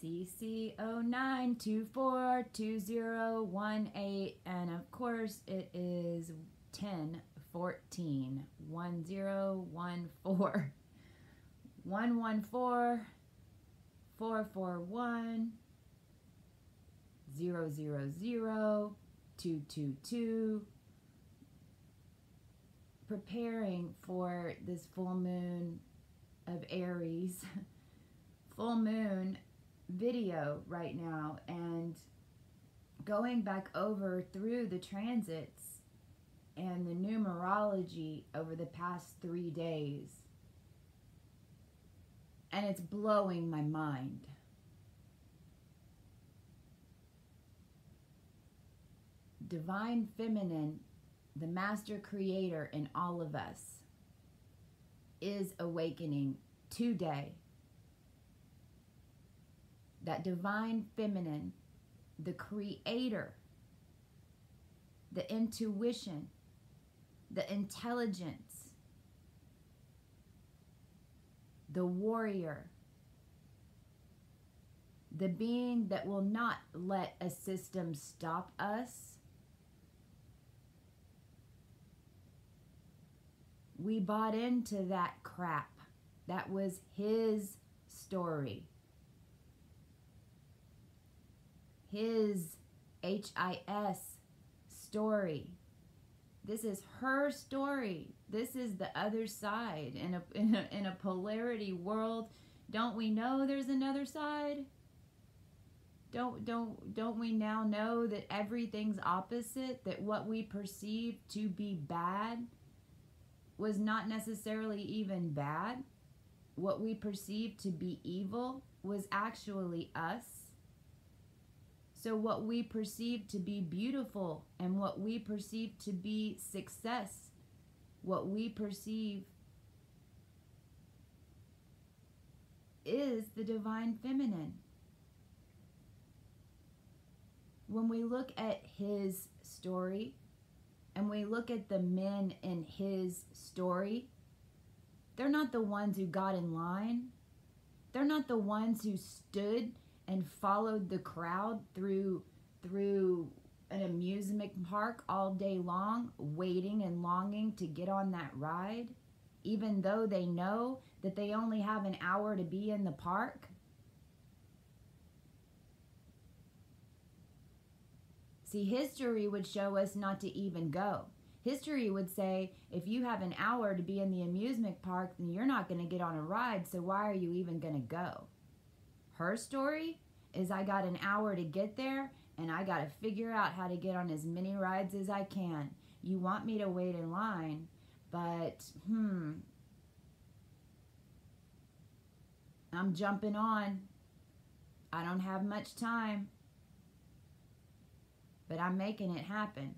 CC09242018, and of course it is 1014 1014 114 441 000 222. Preparing for this full moon of Aries full moon video right now, and going back over through the transits and the numerology over the past 3 days, and it's blowing my mind. Divine Feminine, the master creator in all of us, is awakening today. That Divine Feminine, the creator, the intuition, the intelligence, the warrior, the being that will not let a system stop us. We bought into that crap. That was his story. His HIS story. This is her story. This is the other side. In a polarity world, don't we know there's another side? Don't we now know that everything's opposite? That what we perceive to be bad was not necessarily even bad. What we perceive to be evil was actually us. So what we perceive to be beautiful and what we perceive to be success, what we perceive is the Divine Feminine. When we look at his story, and we look at the men in his story, they're not the ones who got in line. They're not the ones who stood and followed the crowd through an amusement park all day long, waiting and longing to get on that ride, even though they know that they only have an hour to be in the park. See, history would show us not to even go. History would say, if you have an hour to be in the amusement park, then you're not going to get on a ride, so why are you even going to go? Her story is, I got an hour to get there, and I got to figure out how to get on as many rides as I can. You want me to wait in line, but, I'm jumping on. I don't have much time. But I'm making it happen.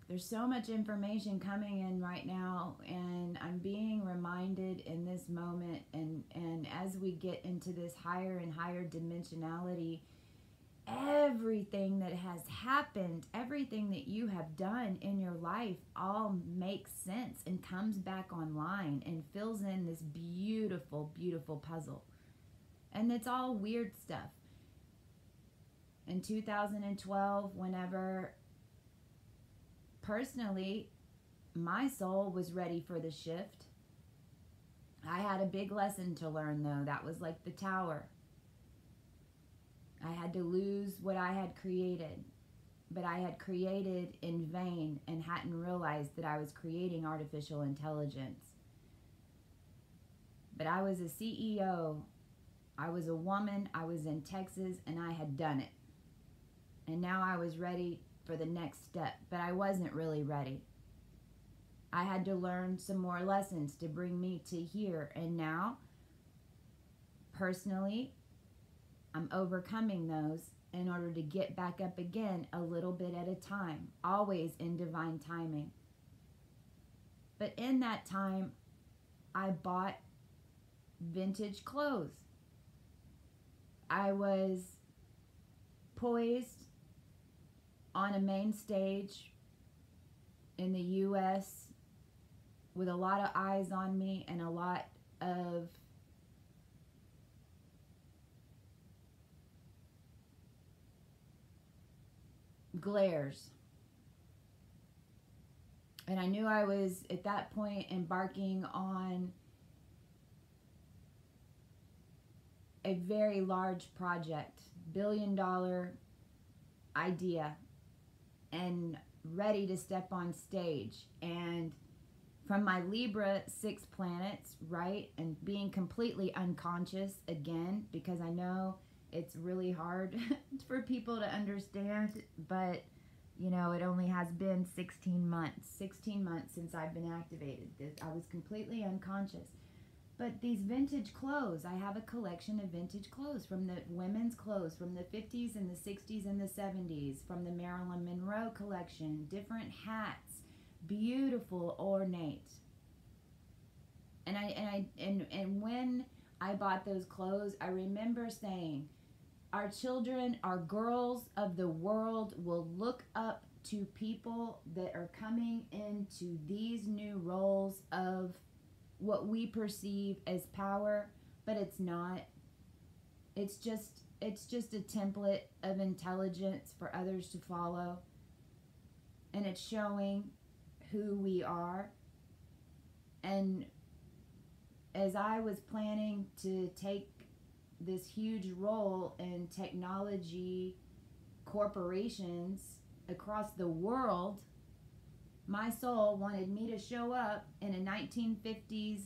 There's so much information coming in right now, and I'm being reminded in this moment, and as we get into this higher and higher dimensionality, everything that has happened, everything that you have done in your life all makes sense and comes back online and fills in this beautiful, beautiful puzzle. And it's all weird stuff. In 2012, whenever, personally, my soul was ready for the shift, I had a big lesson to learn, though. That was like the tower. I had to lose what I had created. But I had created in vain and hadn't realized that I was creating artificial intelligence. But I was a CEO. I was a woman, I was in Texas, and I had done it. And now I was ready for the next step, but I wasn't really ready. I had to learn some more lessons to bring me to here, and now, personally, I'm overcoming those in order to get back up again a little bit at a time, always in divine timing. But in that time, I bought vintage clothes. I was poised on a main stage in the U.S. with a lot of eyes on me and a lot of glares. And I knew I was at that point embarking on a very large project, $1 billion idea, and ready to step on stage. And from my Libra 6 planets, right, and being completely unconscious again, because I know it's really hard for people to understand, but you know, it only has been 16 months since I've been activated. I was completely unconscious. But these vintage clothes, I have a collection of vintage clothes, from the women's clothes from the 50s and the 60s and the 70s, from the Marilyn Monroe collection, different hats, beautiful, ornate. And when I bought those clothes, I remember saying, our children, our girls of the world will look up to people that are coming into these new roles of what we perceive as power, but it's not. It's just a template of intelligence for others to follow. And it's showing who we are. And as I was planning to take this huge role in technology corporations across the world, my soul wanted me to show up in a 1950s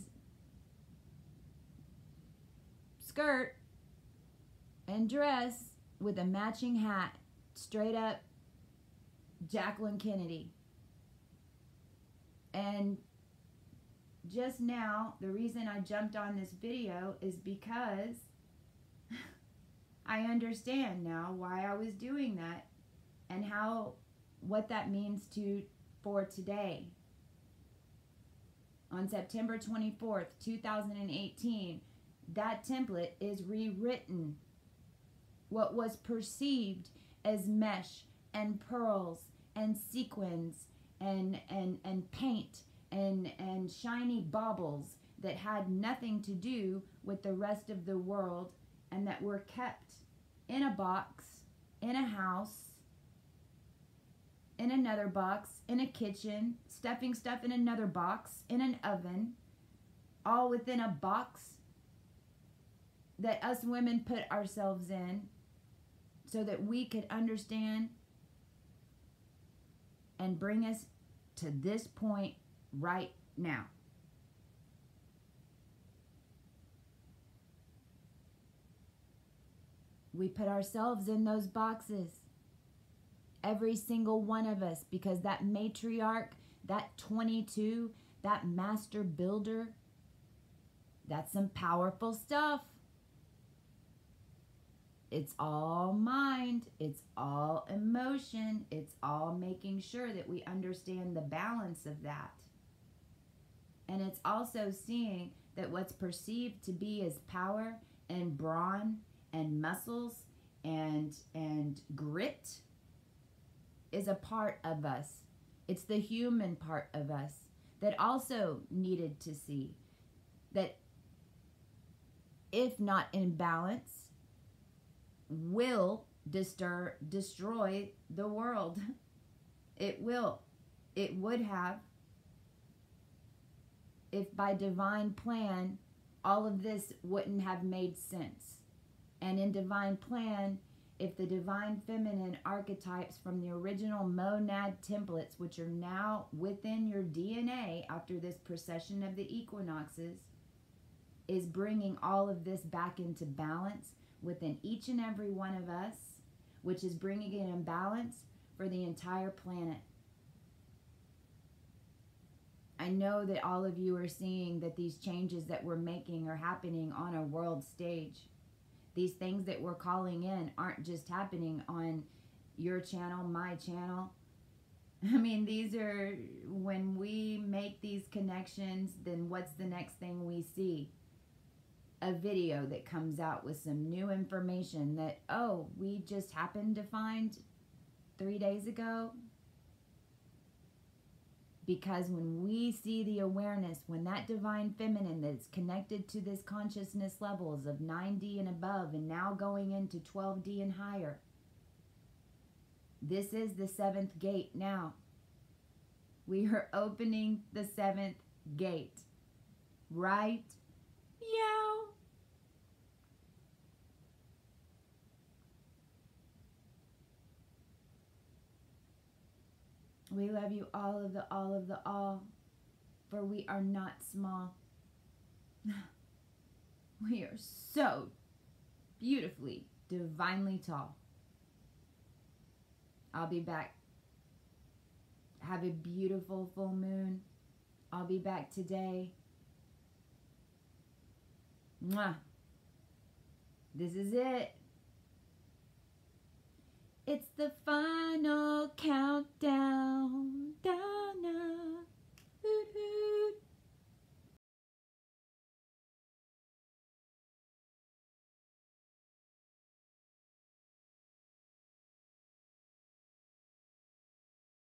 skirt and dress with a matching hat, straight up Jacqueline Kennedy. And just now, the reason I jumped on this video is because I understand now why I was doing that and what that means for today. On September 24th, 2018, that template is rewritten. What was perceived as mesh and pearls and sequins and paint and shiny baubles that had nothing to do with the rest of the world, and that were kept in a box, in a house, in another box, in a kitchen, stuffing stuff in another box, in an oven, all within a box that us women put ourselves in so that we could understand and bring us to this point right now. We put ourselves in those boxes, every single one of us, because that matriarch, that 22, that master builder, that's some powerful stuff. It's all mind, it's all emotion, it's all making sure that we understand the balance of that. And it's also seeing that what's perceived to be as power and brawn and muscles and grit is a part of us. It's the human part of us that also needed to see that if not in balance, will destroy the world. It will. It would have, if by divine plan all of this wouldn't have made sense. And in divine plan, if the divine feminine archetypes from the original monad templates, which are now within your DNA after this precession of the equinoxes, is bringing all of this back into balance within each and every one of us, which is bringing it in balance for the entire planet. I know that all of you are seeing that these changes that we're making are happening on a world stage. These things that we're calling in aren't just happening on your channel, my channel. I mean, these are, when we make these connections, then what's the next thing we see? A video that comes out with some new information that, oh, we just happened to find 3 days ago. Because when we see the awareness, when that divine feminine that's connected to this consciousness levels of 9D and above and now going into 12D and higher, this is the 7th gate now. We are opening the 7th gate. Right? Meow. We love you all of the all, for we are not small. We are so beautifully, divinely tall. I'll be back. Have a beautiful full moon. I'll be back today. Mwah. This is it. It's the final countdown. Da-na. Hoot, hoot.